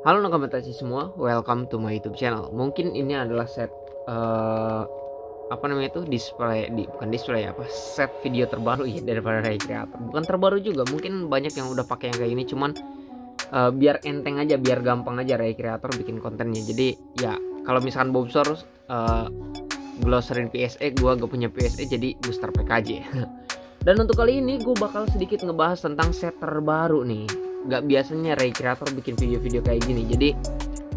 Halo Nakamatachi semua, welcome to my YouTube channel. Mungkin ini adalah set apa namanya itu bukan display apa set video terbaru ya daripada Ray Creator. Bukan terbaru juga, mungkin banyak yang udah pakai yang kayak ini, cuman biar enteng aja, biar gampang aja Ray Creator bikin kontennya. Jadi ya kalau misalkan Bobsor glosserin PSE, gua gak punya PSE jadi booster pack aja. Dan untuk kali ini gue bakal sedikit ngebahas tentang set terbaru nih. Gak biasanya Ray Creator bikin video-video kayak gini. Jadi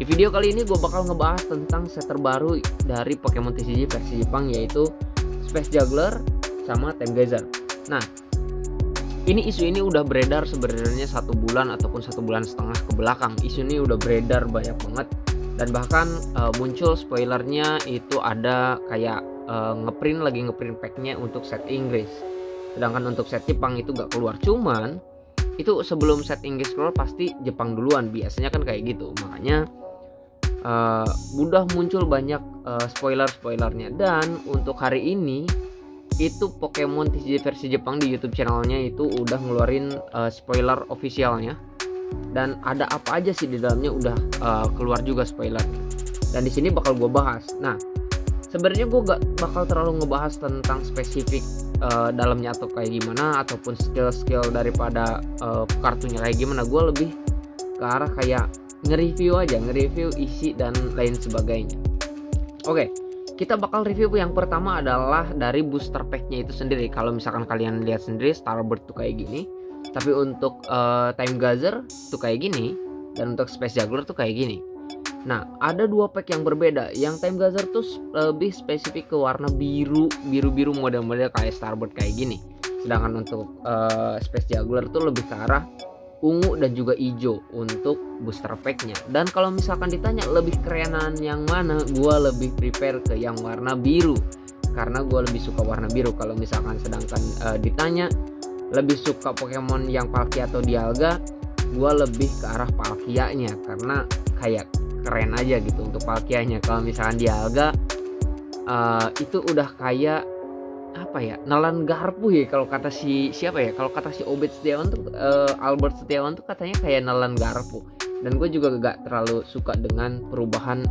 di video kali ini gue bakal ngebahas tentang set terbaru dari Pokemon TCG versi Jepang, yaitu Space Juggler sama Time Geyser. Nah, isu ini udah beredar sebenarnya 1 bulan ataupun 1,5 bulan ke belakang. Isu ini udah beredar banyak banget, dan bahkan muncul spoilernya itu ada kayak ngeprint packnya untuk set Inggris. Sedangkan untuk set Jepang itu gak keluar. Cuman itu sebelum set Inggris keluar pasti Jepang duluan, biasanya kan kayak gitu. Makanya udah muncul banyak spoilernya. Dan untuk hari ini itu Pokemon TCG versi Jepang di YouTube channelnya itu udah ngeluarin spoiler officialnya. Dan ada apa aja sih di dalamnya udah keluar juga spoilernya. Dan di sini bakal gue bahas. Nah, sebenarnya gue gak bakal terlalu ngebahas tentang spesifik dalamnya atau kayak gimana, ataupun skill daripada kartunya kayak gimana. Gue lebih ke arah kayak nge-review isi dan lain sebagainya. Oke, kita bakal review yang pertama adalah dari booster packnya itu sendiri. Kalau misalkan kalian lihat sendiri, Starbird tuh kayak gini, tapi untuk Time Geyser tuh kayak gini, dan untuk Space Juggler tuh kayak gini. Nah, ada 2 pack yang berbeda. Yang Time Geyser tuh lebih spesifik ke warna biru model-model kayak Starbird kayak gini. Sedangkan untuk Space Juggler tuh lebih ke arah ungu dan juga hijau untuk booster packnya. Dan kalau misalkan ditanya lebih kerenan yang mana, gue lebih prepare ke yang warna biru, karena gue lebih suka warna biru. Kalau misalkan sedangkan ditanya lebih suka Pokemon yang Palkia atau Dialga, gue lebih ke arah Palkia-nya, karena kayak keren aja gitu untuk Palkia-nya. Kalau misalkan Dialga itu udah kayak apa ya, nelan garpu ya kalau kata kalau kata si Obed Setiawan tuh Albert Setiawan tuh katanya kayak nelan garpu. Dan gue juga gak terlalu suka dengan perubahan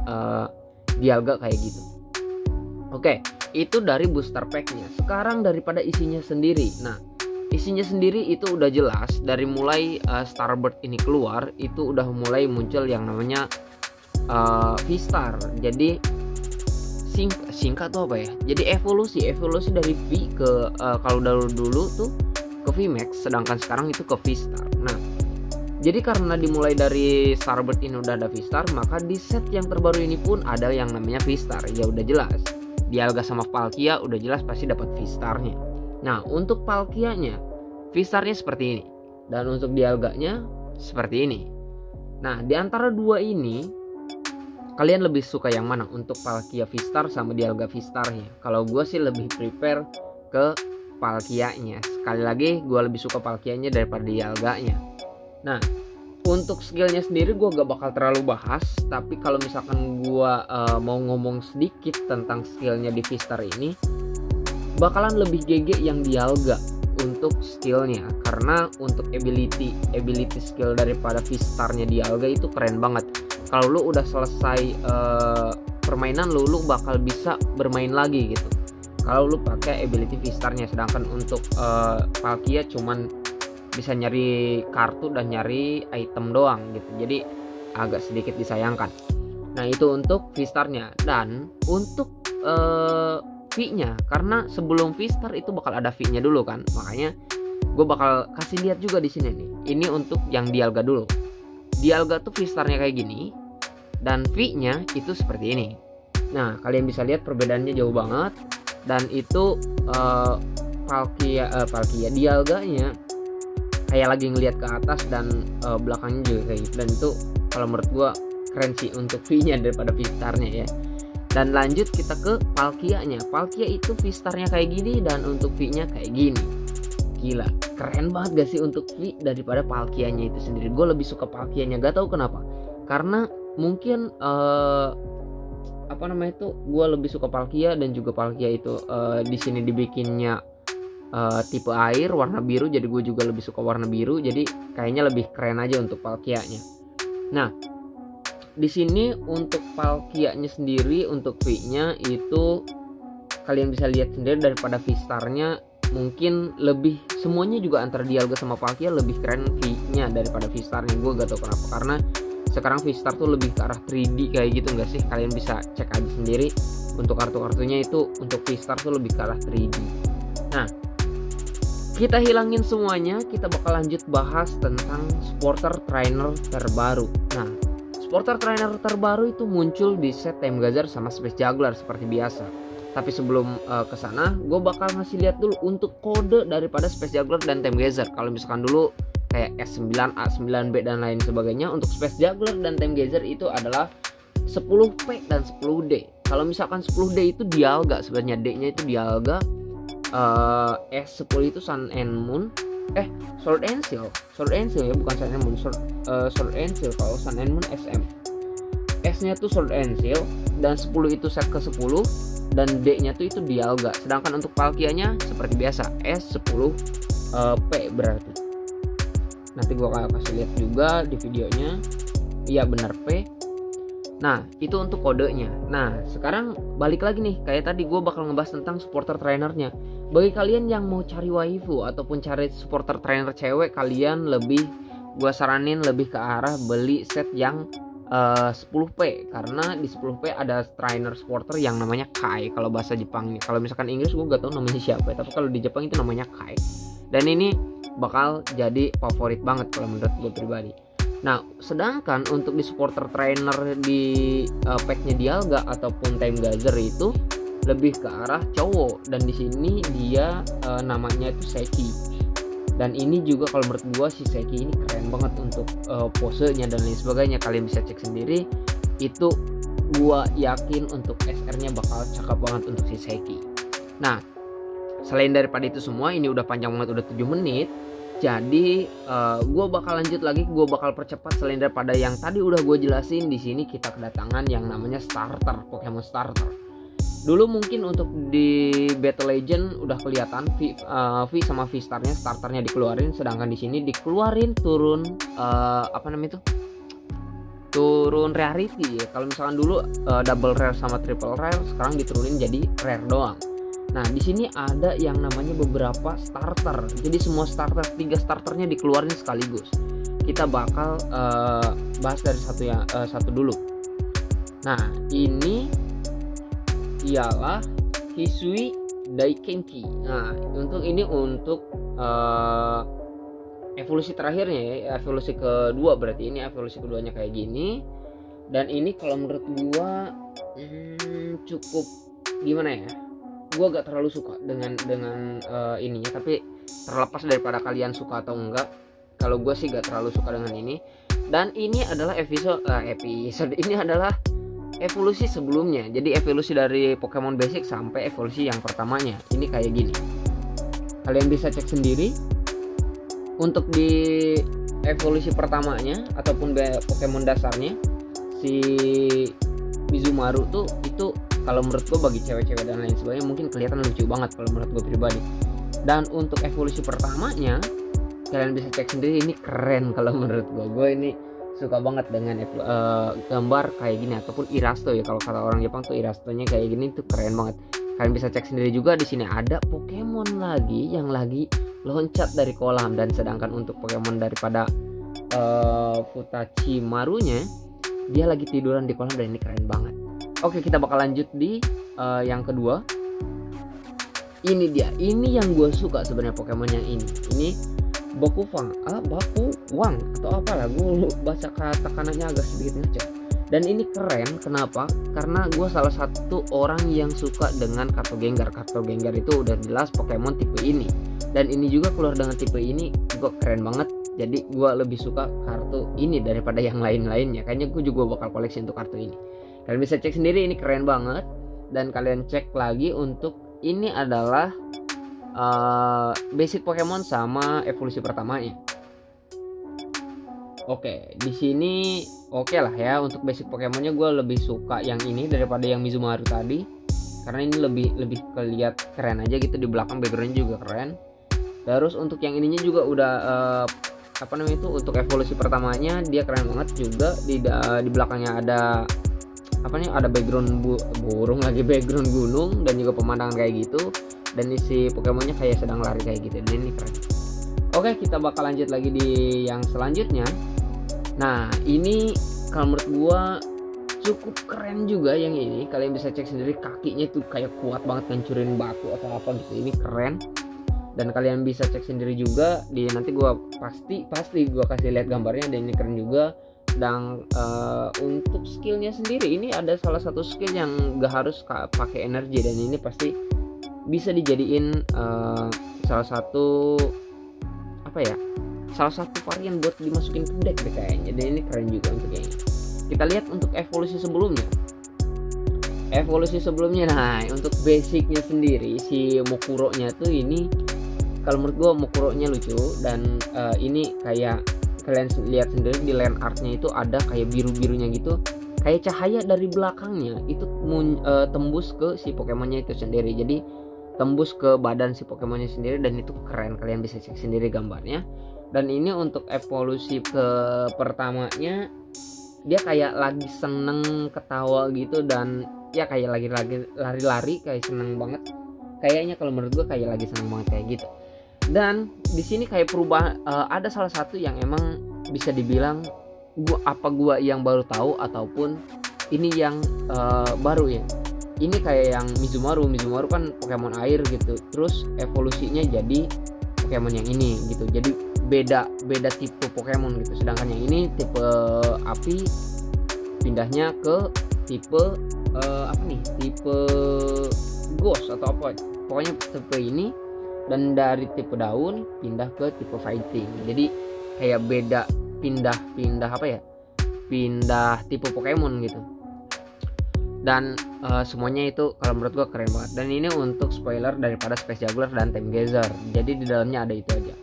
Dialga kayak gitu. Oke, itu dari booster packnya. Sekarang daripada isinya sendiri. Nah, isinya sendiri itu udah jelas dari mulai Starbird ini keluar, itu udah mulai muncul yang namanya V-Star. Jadi singkat tuh apa ya? Jadi evolusi dari V ke kalau dulu tuh ke VMAX, sedangkan sekarang itu ke V-Star. Nah, jadi karena dimulai dari Starbird ini udah ada V-Star, maka di set yang terbaru ini pun ada yang namanya V-Star. Ya udah jelas, Dialga sama Palkia udah jelas pasti dapat V-Star-nya. Nah, untuk Palkia-nya V-Star-nya seperti ini, dan untuk Dialga-nya seperti ini. Nah, di antara 2 ini kalian lebih suka yang mana untuk Palkia V-Star sama Dialga V-Star-nya? Kalau gue sih lebih prepare ke Palkia-nya. Sekali lagi, gue lebih suka Palkia-nya daripada Dialga-nya. Nah, untuk skillnya sendiri gue gak bakal terlalu bahas. Tapi kalau misalkan gue mau ngomong sedikit tentang skillnya di V-Star ini, bakalan lebih GG yang Dialga untuk skillnya. Karena untuk ability skill daripada V-Star-nya Dialga itu keren banget. Kalau lu udah selesai permainan lu bakal bisa bermain lagi gitu kalau lu pakai ability V-Star-nya. Sedangkan untuk Palkia cuman bisa nyari kartu dan nyari item doang gitu. Jadi agak sedikit disayangkan. Nah, itu untuk V-Star-nya. Dan untuk V-nya, karena sebelum V-Star itu bakal ada V-nya dulu kan. Makanya gue bakal kasih lihat juga di sini nih. Ini untuk yang Dialga dulu. Dialga tuh V-Star-nya kayak gini, dan V-nya itu seperti ini. Nah, kalian bisa lihat perbedaannya jauh banget. Dan itu Palkia Dialga-nya kayak lagi ngelihat ke atas, dan belakangnya juga kayak gitu. Dan itu kalau menurut gua keren sih untuk V-nya daripada V-Star-nya ya. Dan lanjut kita ke Palkia-nya. Palkia itu V-Star-nya kayak gini, dan untuk V-nya kayak gini. Gila, keren banget gak sih untuk V daripada Palkia-nya itu sendiri? Gue lebih suka Palkia-nya, gak tahu kenapa. Karena mungkin gue lebih suka Palkia, dan juga Palkia itu di sini dibikinnya tipe air warna biru, jadi gue juga lebih suka warna biru. Jadi kayaknya lebih keren aja untuk Palkia-nya. Nah, di sini untuk Palkia-nya sendiri, untuk V-nya itu kalian bisa lihat sendiri daripada V-Star-nya, mungkin lebih, semuanya juga antara Dialga sama Palkia lebih keren V-nya daripada V-Star-nya. Gue gak tau kenapa, karena sekarang V-Star tuh lebih ke arah 3D kayak gitu nggak sih? Kalian bisa cek aja sendiri untuk kartu-kartunya itu, untuk V-Star tuh lebih ke arah 3D. Nah, kita hilangin semuanya, kita bakal lanjut bahas tentang supporter trainer terbaru. Nah, supporter trainer terbaru itu muncul di set Time Gazer sama Space Juggler seperti biasa. Tapi sebelum ke sana, gue bakal ngasih lihat dulu untuk kode daripada Space Juggler dan Time Gazer. Kalau misalkan dulu kayak S9, A9B dan lain sebagainya, untuk Space Juggler dan Time Gazer itu adalah 10P dan 10D. Kalau misalkan 10D itu Dialga, sebenarnya D-nya itu Dialga, S10 itu Sun and Moon, Sword and Shield ya, bukan Sun and Moon, Sword and Shield. Kalau Sun and Moon SM, S-nya tuh Sword and Shield, dan 10 itu set ke 10, dan D-nya tuh itu Dialga. Sedangkan untuk Palkia-nya seperti biasa S10 P berarti. Nanti gua akan kasih lihat juga di videonya. Iya benar P. Nah, itu untuk kodenya. Nah, sekarang balik lagi nih, kayak tadi gue bakal ngebahas tentang supporter trainernya. Bagi kalian yang mau cari waifu ataupun cari supporter trainer cewek, kalian lebih, gue saranin lebih ke arah beli set yang 10P, karena di 10P ada trainer supporter yang namanya Kai kalau bahasa Jepangnya. Kalau misalkan Inggris gue gak tahu namanya siapa, tapi kalau di Jepang itu namanya Kai. Dan ini bakal jadi favorit banget kalau menurut gue pribadi. Nah, sedangkan untuk di supporter trainer di packnya Dialga ataupun Time Gazer itu lebih ke arah cowok, dan di sini dia namanya itu Seki. Dan ini juga kalau menurut gua si Seki ini keren banget untuk posenya dan lain sebagainya. Kalian bisa cek sendiri. Itu gua yakin untuk SR-nya bakal cakep banget untuk si Seki. Nah, selain daripada itu semua, ini udah panjang banget, udah 7 menit. Jadi gue bakal lanjut lagi, gue bakal percepat. Selain daripada yang tadi udah gue jelasin, di sini kita kedatangan yang namanya starter, Pokemon starter. Dulu mungkin untuk di Battle Legend udah kelihatan V sama V-Star-nya, starternya dikeluarin, sedangkan di sini dikeluarin turun turun rarity ya. Kalau misalkan dulu double rare sama triple rare, sekarang diturunin jadi rare doang. Nah, di sini ada yang namanya beberapa starter. Jadi semua starter, 3 starternya dikeluarin sekaligus. Kita bakal bahas dari satu dulu. Nah, ini ialah Hisui Daikenki. Nah, untuk evolusi terakhirnya ya, evolusi kedua berarti. Ini evolusi keduanya kayak gini. Dan ini kalau menurut gua cukup gimana ya? Gue gak terlalu suka dengan ininya, tapi terlepas daripada kalian suka atau enggak, kalau gue sih gak terlalu suka dengan ini. Dan ini adalah episode ini adalah evolusi sebelumnya. Jadi evolusi dari Pokemon basic sampai evolusi yang pertamanya ini kayak gini. Kalian bisa cek sendiri. Untuk di evolusi pertamanya ataupun Pokemon dasarnya, si Mizumaru tuh itu kalau menurut gue bagi cewek-cewek dan lain sebagainya mungkin kelihatan lucu banget kalau menurut gue pribadi. Dan untuk evolusi pertamanya kalian bisa cek sendiri, ini keren kalau menurut gue ini suka banget dengan gambar kayak gini ataupun irasto ya, kalau kata orang Jepang tuh irastonya kayak gini tuh keren banget. Kalian bisa cek sendiri juga. Di sini ada Pokemon lagi yang lagi loncat dari kolam, dan sedangkan untuk Pokemon daripada Futachimarunya dia lagi tiduran di kolam, dan ini keren banget. Oke, kita bakal lanjut di yang kedua. Ini dia, ini yang gue suka sebenarnya Pokemon yang ini. Ini Bakufang, Bakuwang atau apalah, gue baca kata kanannya agak sedikit ngecek. Dan ini keren, kenapa? Karena gue salah satu orang yang suka dengan kartu Gengar. Kartu Gengar itu udah jelas Pokemon tipe ini, dan ini juga keluar dengan tipe ini, gue keren banget. Jadi gue lebih suka kartu ini daripada yang lain-lainnya. Kayaknya gue juga bakal koleksi untuk kartu ini. Kalian bisa cek sendiri, ini keren banget. Dan kalian cek lagi untuk ini adalah basic Pokemon sama evolusi pertamanya. Oke, di sini oke lah ya. Untuk basic Pokemonnya gue lebih suka yang ini daripada yang Mizumaru tadi, karena ini lebih kelihatan keren aja gitu. Di belakang backgroundnya juga keren. Terus untuk yang ininya juga udah apa namanya itu, untuk evolusi pertamanya dia keren banget juga. Di belakangnya ada apa nih, ada background burung lagi, background gunung dan juga pemandangan kayak gitu, dan isi Pokemonnya kayak sedang lari kayak gitu, dan ini keren. Oke, kita bakal lanjut lagi di yang selanjutnya. Nah, ini kalau menurut gua cukup keren juga yang ini. Kalian bisa cek sendiri, kakinya tuh kayak kuat banget ngancurin batu atau apa gitu. Ini keren. Dan kalian bisa cek sendiri juga di, nanti gua pasti gua kasih lihat gambarnya, dan ini keren juga. Dan untuk skillnya sendiri, ini ada salah satu skill yang gak harus pakai energi, dan ini pasti bisa dijadiin salah satu apa ya, salah satu varian buat dimasukin ke deck deh kayaknya. Dan ini keren juga untuk yang ini. Kita lihat untuk evolusi sebelumnya. Nah, untuk basicnya sendiri si Mokuro-nya tuh ini, kalau menurut gua Mokuro-nya lucu. Dan ini kayak kalian lihat sendiri di line artnya itu ada kayak biru-birunya gitu, kayak cahaya dari belakangnya itu tembus ke si Pokemonnya itu sendiri, jadi tembus ke badan si Pokemonnya sendiri, dan itu keren. Kalian bisa cek sendiri gambarnya. Dan ini untuk evolusi ke pertamanya, dia kayak lagi seneng ketawa gitu, dan ya kayak lagi lari-lari, kayak seneng banget kayaknya. Kalau menurut gue kayak lagi seneng banget kayak gitu. Dan di sini kayak perubahan, ada salah satu yang emang bisa dibilang gua yang baru tahu, ataupun ini yang baru ya. Ini kayak yang Mizumaru kan Pokemon air gitu, terus evolusinya jadi Pokemon yang ini gitu. Jadi beda tipe Pokemon gitu. Sedangkan yang ini tipe api, pindahnya ke tipe apa nih, tipe ghost atau apa, pokoknya tipe ini. Dan dari tipe daun pindah ke tipe fighting. Jadi kayak beda, pindah apa ya, pindah tipe Pokemon gitu. Dan semuanya itu kalau menurut gua keren banget. Dan ini untuk spoiler daripada Space Juggler dan Thamgazar. Jadi di dalamnya ada itu aja.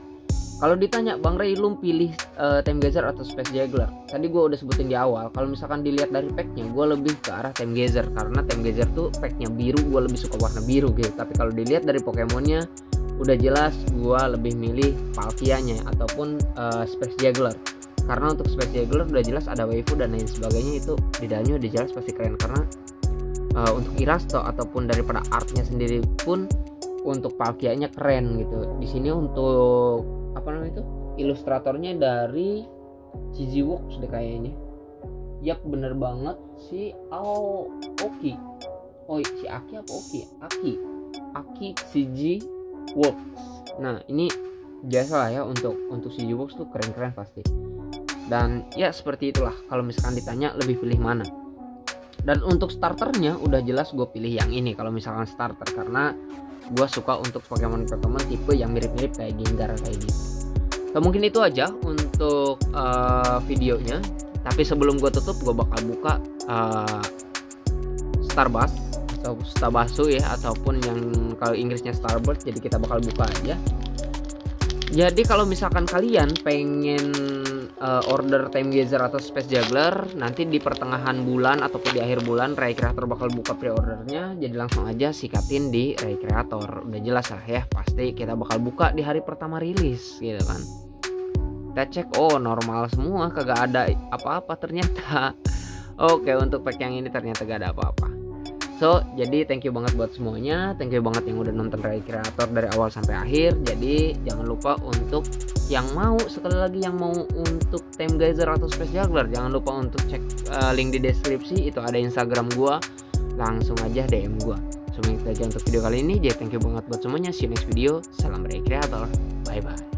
Kalau ditanya, Bang Ray, lu pilih Thamgazar atau Space Juggler? Tadi gua udah sebutin di awal. Kalau misalkan dilihat dari packnya, gua lebih ke arah Thamgazar, karena Thamgazar tuh packnya biru, gua lebih suka warna biru gitu. Tapi kalau dilihat dari Pokemonnya, udah jelas gua lebih milih Palkianya ataupun Space Juggler. Karena untuk Space Juggler udah jelas ada waifu dan lain sebagainya, itu di dalamnya udah jelas pasti keren. Karena untuk Irasto ataupun daripada artnya sendiri pun untuk Palkianya keren gitu. Di sini untuk apa namanya itu, ilustratornya dari CG Works deh kayaknya. Yap, bener banget, si Aoki. Oh, si Aki apa Oki? Aki CG Works. Nah, ini biasa lah ya, untuk CG Works tuh keren-keren pasti. Dan ya seperti itulah, kalau misalkan ditanya lebih pilih mana. Dan untuk starternya udah jelas gue pilih yang ini kalau misalkan starter, karena gue suka untuk Pokemon tipe yang mirip-mirip kayak Gengar kayak gitu. So, mungkin itu aja untuk videonya. Tapi sebelum gue tutup, gue bakal buka Starbuzz atau Stabasu ya, ataupun yang kalau Inggrisnya Starbird. Jadi kita bakal buka aja. Jadi kalau misalkan kalian pengen order Thamgazar atau Space Juggler, nanti di pertengahan bulan ataupun di akhir bulan Ray Creator bakal buka pre-ordernya. Jadi langsung aja sikatin di Ray Creator. Udah jelas lah ya, pasti kita bakal buka di hari pertama rilis gitu kan. Kita cek, oh normal semua, kagak ada apa-apa ternyata. Oke, untuk pack yang ini ternyata gak ada apa-apa. So, jadi thank you banget buat semuanya. Thank you banget yang udah nonton Ray Creator dari awal sampai akhir. Jadi jangan lupa untuk yang mau, sekali lagi yang mau untuk Thamgazar atau Space Juggler, jangan lupa untuk cek link di deskripsi. Itu ada Instagram gua, langsung aja DM gua. So, itu aja untuk video kali ini. Jadi thank you banget buat semuanya. See you next video. Salam Ray Creator. Bye bye.